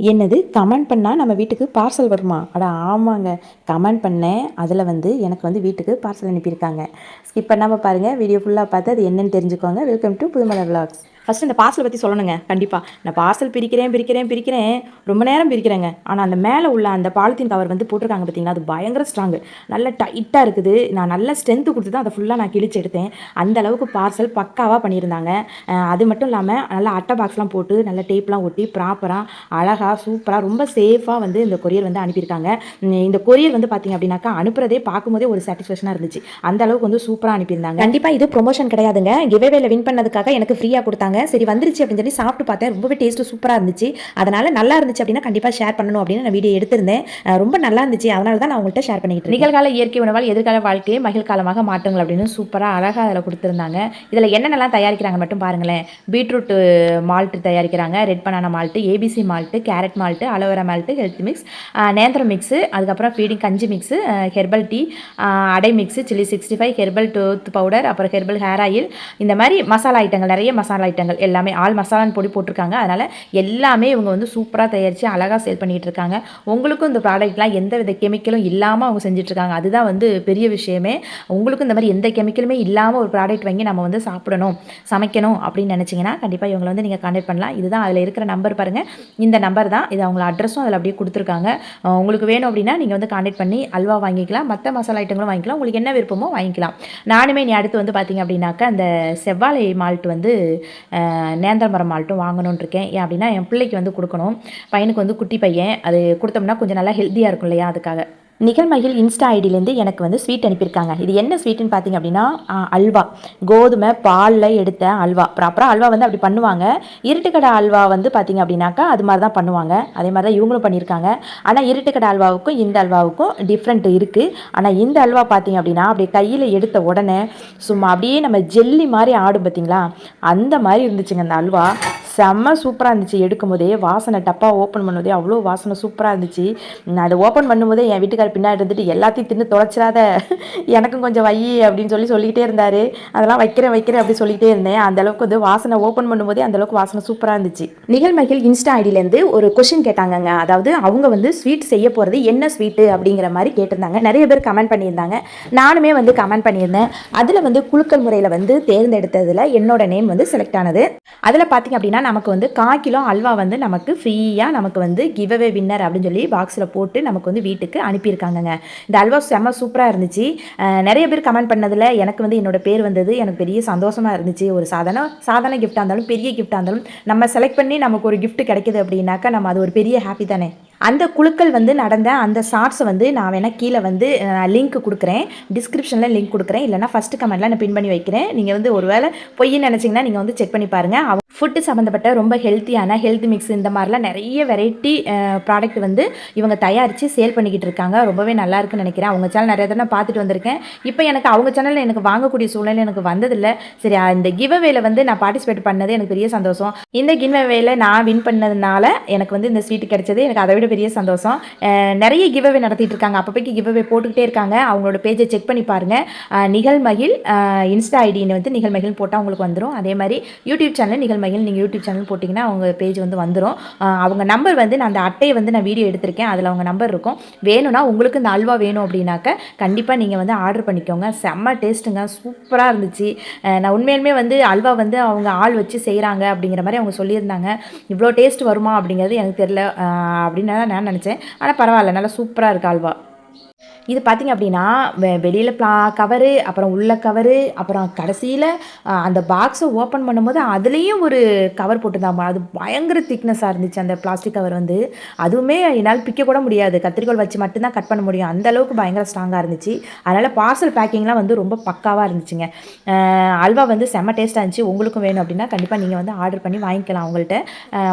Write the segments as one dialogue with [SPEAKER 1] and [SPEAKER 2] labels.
[SPEAKER 1] என்னது கமெண்ட் பண்ணால் நம்ம வீட்டுக்கு பார்சல் வருமா? அட ஆமாங்க, கமெண்ட் பண்ணேன். அதில் வந்து எனக்கு வந்து வீட்டுக்கு பார்சல் அனுப்பியிருக்காங்க. ஸ்கிப் பண்ணாமல் பாருங்கள், வீடியோ ஃபுல்லாக பார்த்து அது என்னென்னு தெரிஞ்சுக்கோங்க. Welcome to Pudhumalar vlogs. First இந்த பார்சலை பற்றி சொல்லணுங்க. கண்டிப்பாக நான் பார்சல் பிரிக்கிறேன் ரொம்ப நேரம் பிரிக்கிறேங்க. ஆனால் அந்த மேலே உள்ள அந்த பாலித்தீன் கவர் வந்து போட்டிருக்காங்க பார்த்தீங்களா, அது பயங்கர ஸ்ட்ராங்கு, நல்ல டைட்டாக இருக்குது. நான் நல்ல ஸ்ட்ரென்த்து கொடுத்து தான் அதை ஃபுல்லாக நான் கிழிச்சு எடுத்தேன். அந்த அளவுக்கு பார்சல் பக்காவாக பண்ணியிருந்தாங்க. அது மட்டும் இல்லாமல் நல்லா அட்டை பாக்ஸ்லாம் போட்டு நல்ல டேப்லாம் ஒட்டி ப்ராப்பராக அழகாக சூப்பராக ரொம்ப சேஃபாக வந்து இந்த கொரியர் வந்து அனுப்பியிருக்காங்க. இந்த கொரியர் வந்து பார்த்திங்க அப்படின்னாக்கா அனுப்புறதே பார்க்கும்போதே ஒரு சாட்டிஸ்ஃபேக்ஷனாக இருந்துச்சு. அந்த அளவுக்கு வந்து சூப்பராக அனுப்பியிருந்தாங்க. கண்டிப்பாக இது ப்ரொமோஷன் கிடையாதுங்க, கிவ்அவேல வின் பண்ணதுக்காக எனக்கு ஃப்ரீயாக கொடுத்தாங்க. சரி வந்துருச்சு அப்படின்னு சொல்லி சாப்பிட்டு பார்த்தேன். ரொம்பவே டேஸ்ட்டு சூப்பராக இருந்துச்சு. அதனால் நல்லா இருந்துச்சு அப்படின்னா கண்டிப்பாக ஷேர் பண்ணணும் அப்படின்னு நான் வீடியோ எடுத்திருந்தேன். ரொம்ப நல்லா இருந்துச்சு. அதனால தான் நான் உங்கள்கிட்ட ஷேர் பண்ணிக்கிட்டு இருக்கேன். நிகழ்கால இயற்கை உணவால் எதிர்கால வாழ்க்கையை மகிழ்காலமாக மாற்றுங்கள் அப்படின்னு சூப்பராக அழகாக அதில் கொடுத்துருந்தாங்க. இதில் என்னென்னலாம் தயாரிக்கிறாங்க மட்டும் பாருங்களேன். பீட்ரூட் மால்ட் தயாரிக்கிறாங்க, red banana malt, ABC malt, carrot malt, aloe vera malt, health mix, நேந்திரம் மிக்ஸு, அதுக்கப்புறம் ஃபீடிங் கஞ்சி மிக்ஸு, ஹெர்பல் டீ, அடை mix, chilli 65, herbal tooth powder, அப்புறம் ஹெர்பல் ஹேர் ஆயில், இந்த மாதிரி மசாலா ஐட்டங்கள், நிறைய மசாலா ஐட்டங்கள் எல்லாமே ஆல் மசாலான்னு பொடி போட்டிருக்காங்க. அதனால் எல்லாமே இவங்க வந்து சூப்பராக தயாரித்து அழகாக சேல் பண்ணிகிட்டு இருக்காங்க. உங்களுக்கும் இந்த ப்ராடக்ட்லாம் எந்த வித கெமிக்கலும் இல்லாமல் அவங்க செஞ்சிட்ருக்காங்க. அதுதான் வந்து பெரிய விஷயமே. உங்களுக்கும் இந்த மாதிரி எந்த கெமிக்கலுமே இல்லாமல் ஒரு ப்ராடக்ட் வாங்கி நம்ம வந்து சாப்பிடணும், சமைக்கணும் அப்படின்னு நினச்சிங்கன்னா கண்டிப்பாக இவங்களை வந்து நீங்கள் கான்டாக்ட் பண்ணலாம். இதுதான் அதில் இருக்கிற நம்பர் பாருங்கள், இந்த நம்பர் தான். இது அவங்கள அட்ரஸும் அதில் அப்படியே கொடுத்துருக்காங்க. உங்களுக்கு வேணும் அப்படின்னா நீங்கள் வந்து கான்டாக்ட் பண்ணி அல்வா வாங்கிக்கலாம், மற்ற மசாலா ஐட்டங்களும் வாங்கிக்கலாம். உங்களுக்கு என்ன விருப்பமோ வாங்கிக்கலாம். நானுமே நீ அடுத்து வந்து பார்த்திங்க அப்படின்னாக்கா அந்த செவ்வாழை மால்ட் வந்து நேந்திர மரம் மால்ட்டும் வாங்கணும்னு இருக்கேன். ஏன் அப்படின்னா என் பிள்ளைக்கு வந்து கொடுக்கணும். பையனுக்கு வந்து குட்டி பையன், அது கொடுத்தோம்னா கொஞ்சம் நல்லா ஹெல்த்தியாக இருக்கும் இல்லையா, அதுக்காக. நிகழ்மகிழ் இன்ஸ்டா ஐடியிலேருந்து எனக்கு வந்து ஸ்வீட் அனுப்பியிருக்காங்க. இது என்ன ஸ்வீட்டுன்னு பார்த்திங்க அப்படின்னா அல்வா, கோதுமை பாலில் எடுத்த அல்வா. ப்ராப்பராக அல்வா வந்து அப்படி பண்ணுவாங்க. இருட்டுக்கடை அல்வா வந்து பார்த்திங்க அப்படின்னாக்கா அது மாதிரி தான் பண்ணுவாங்க. அதே மாதிரி தான் இவங்களும் பண்ணியிருக்காங்க. ஆனால் இருட்டுக்கடை அல்வாவுக்கும் இந்த அல்வாவுக்கும் டிஃப்ரெண்ட் இருக்குது. ஆனால் இந்த அல்வா பார்த்திங்க அப்படின்னா அப்படியே கையில் எடுத்த உடனே சும்மா அப்படியே நம்ம ஜெல்லி மாதிரி ஆடும் பார்த்திங்களா, அந்த மாதிரி இருந்துச்சுங்க அந்த அல்வா. செம்ம சூப்பராக இருந்துச்சு. எடுக்கும் போதே வாசனை, டப்பாக ஓப்பன் பண்ணும்போதே அவ்வளோ வாசனை சூப்பராக இருந்துச்சு. நான் அதை ஓப்பன் பண்ணும்போதே என் வீட்டுக்கார பின்னாடி இருந்துட்டு எல்லாத்தையும் தின்னு தொலைச்சிடாத, எனக்கும் கொஞ்சம் வை அப்படின்னு சொல்லிக்கிட்டே இருந்தார். அதெல்லாம் வைக்கிறேன் அப்படி சொல்லிக்கிட்டே இருந்தேன். அந்தளவுக்கு வந்து வாசனை ஓப்பன் பண்ணும்போதே அந்தளவுக்கு வாசனை சூப்பராக இருந்துச்சு. நிகழ்மகிழ் இன்ஸ்டா ஐடியிலேருந்து ஒரு கொஷின் கேட்டாங்கங்க. அதாவது அவங்க வந்து ஸ்வீட் செய்ய போகிறது என்ன ஸ்வீட்டு அப்படிங்கிற மாதிரி கேட்டிருந்தாங்க. நிறைய பேர் கமெண்ட் பண்ணியிருந்தாங்க, நானுமே வந்து கமெண்ட் பண்ணியிருந்தேன். அதில் வந்து குலுக்கல் முறையில் வந்து தேர்ந்தெடுத்ததில் என்னோட நேம் வந்து செலக்ட் ஆனது. அதில் பார்த்திங்க அப்படின்னா நமக்கு வந்து 1/4 கிலோ அல்வா வந்து நமக்கு ஃப்ரீயாக நமக்கு வந்து கிவ்அவே வின்னர் அப்படின்னு சொல்லி பாக்ஸில் போட்டு நமக்கு வந்து வீட்டுக்கு அனுப்பியிருக்காங்கங்க. இந்த அல்வா செம்ம சூப்பராக இருந்துச்சு. நிறைய பேர் கமெண்ட் பண்ணதில் எனக்கு வந்து என்னோட பேர் வந்தது எனக்கு பெரிய சந்தோஷமாக இருந்துச்சு. ஒரு சாதாரண கிஃப்டாக இருந்தாலும் பெரிய கிஃப்டாக இருந்தாலும் நம்ம செலக்ட் பண்ணி நமக்கு ஒரு கிஃப்ட் கிடைக்குது அப்படின்னாக்கா நம்ம அது ஒரு பெரிய ஹாப்பி தானே. அந்த குழுக்கள் வந்து நடந்த அந்த ஷார்ட்ஸை வந்து நான் வேணால் கீழே வந்து லிங்க் கொடுக்குறேன், டிஸ்கிரிப்ஷனில் லிங்க் கொடுக்குறேன், இல்லைனா ஃபஸ்ட்டு கமெண்ட்டில் நான் பின் பண்ணி வைக்கிறேன். நீங்கள் வந்து ஒரு வேளை பொய்ன்னு நினச்சிங்கன்னா நீங்கள் வந்து செக் பண்ணி பாருங்கள். ஃபுட்டு சம்மந்தப்பட்ட ரொம்ப ஹெல்த்தியான ஹெல்த் மிக்ஸ் இந்த மாதிரிலாம் நிறைய வெரைட்டி ப்ராடக்ட் வந்து இவங்க தயாரித்து சேல் பண்ணிக்கிட்டு இருக்காங்க. ரொம்பவே நல்லா இருக்குன்னு நினைக்கிறேன். அவங்க சேனல் நிறைய தடவை பார்த்துட்டு வந்திருக்கேன். இப்போ எனக்கு அவங்க சேனலில் எனக்கு வாங்கக்கூடிய சூழ்நிலை எனக்கு வந்ததில்லை. சரி, இந்த கிவ்அவேல வந்து நான் பார்ட்டிசிபேட் பண்ணது எனக்கு பெரிய சந்தோஷம். இந்த கிவ்அவேல நான் வின் பண்ணதுனால எனக்கு வந்து இந்த ஸ்வீட் கிடைச்சது எனக்கு அதை விட பெரிய சந்தோஷம். நிறைய கிவ்அவே நடத்திட்டு இருக்காங்க, அப்போதைக்கு கிவ்அவே போட்டுக்கிட்டே இருக்காங்க. அவங்களோட பேஜை செக் பண்ணி பாருங்கள். நிகழ்மகிழ் இன்ஸ்டா ஐடின்னு வந்து நிகழ்மகிழ் போட்டால் உங்களுக்கு வந்துடும். அதே மாதிரி யூடியூப் சேனல் நிகழ்மகிழ் நீங்கள் யூடியூப் சேனல் போட்டிங்கன்னா அவங்க பேஜ் வந்து வந்துடும். அவங்க நம்பர் வந்து நான் அந்த அட்டையை வந்து நான் வீடியோ எடுத்திருக்கேன், அதில் அவங்க நம்பர் இருக்கும். வேணும்னா உங்களுக்கு இந்த அல்வா வேணும் அப்படின்னாக்க கண்டிப்பாக நீங்கள் வந்து ஆர்டர் பண்ணிக்கோங்க. செம்ம டேஸ்ட்டுங்க, சூப்பராக இருந்துச்சு. நான் உண்மையிலுமே வந்து அல்வா வந்து அவங்க ஆள் வச்சு செய்கிறாங்க அப்படிங்கிற மாதிரி அவங்க சொல்லியிருந்தாங்க. இவ்வளோ டேஸ்ட் வருமா அப்படிங்கிறது எனக்கு தெரியல அப்படின்னு நான் நினச்சேன். ஆனால் பரவாயில்ல, நல்லா சூப்பராக இருக்குது அல்வா. இது பார்த்திங்க அப்படின்னா வெளியில் கவரு, அப்புறம் உள்ள கவரு, அப்புறம் கடைசியில் அந்த பாக்ஸை ஓப்பன் பண்ணும்போது அதுலேயும் ஒரு கவர் போட்டுருந்தாங்க. அது பயங்கர திக்னஸாக இருந்துச்சு அந்த பிளாஸ்டிக் கவர் வந்து. அதுவுமே என்னால் பிக்க கூட முடியாது, கத்திரிக்கோல் வச்சு மட்டும்தான் கட் பண்ண முடியும், அந்த அளவுக்கு பயங்கர ஸ்ட்ராங்காக இருந்துச்சு. அதனால் பார்சல் பேக்கிங்லாம் வந்து ரொம்ப பக்காவாக இருந்துச்சுங்க. அல்வா வந்து செம்ம டேஸ்ட்டாக இருந்துச்சு. உங்களுக்கும் வேணும் அப்படின்னா கண்டிப்பாக நீங்கள் வந்து ஆர்டர் பண்ணி வாங்கிக்கலாம். அவங்கள்ட்ட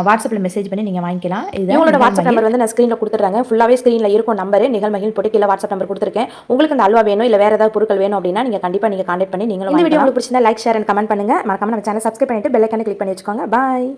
[SPEAKER 1] வாட்ஸ்அப்பில் மெசேஜ் பண்ணி நீங்கள் வாங்கிக்கலாம். இது உங்களோட வாட்ஸ்அப் நம்பர் வந்து நான் ஸ்க்ரீனில் கொடுத்துட்றாங்க. ஃபுல்லாகவே ஸ்க்ரீனில் இருக்கும் நம்பரு. நிகழ்மகிழ் போட்டு கீழே வாட்ஸ்அப் நம்பர் கொடுத்துருக்கேன். உங்களுக்கு அந்த அல்வா வேணும் இல்லை வேறு ஏதாவது பொருட்கள் வேணும் அப்படின்னா நீங்கள் கண்டிப்பாக நீங்கள் கான்டாக்ட் பண்ணி நீங்களும். இந்த வீடியோ உங்களுக்கு பிடிச்சிருந்தா லைக், ஷேர் அண்ட் கமெண்ட் பண்ணுங்கள். மறக்காம நம்ம சேனல் சப்ஸ்கிரைப் பண்ணிட்டு பெல் ஐக்கானை கிளிக் பண்ணி வச்சுக்கோங்க. பாய்.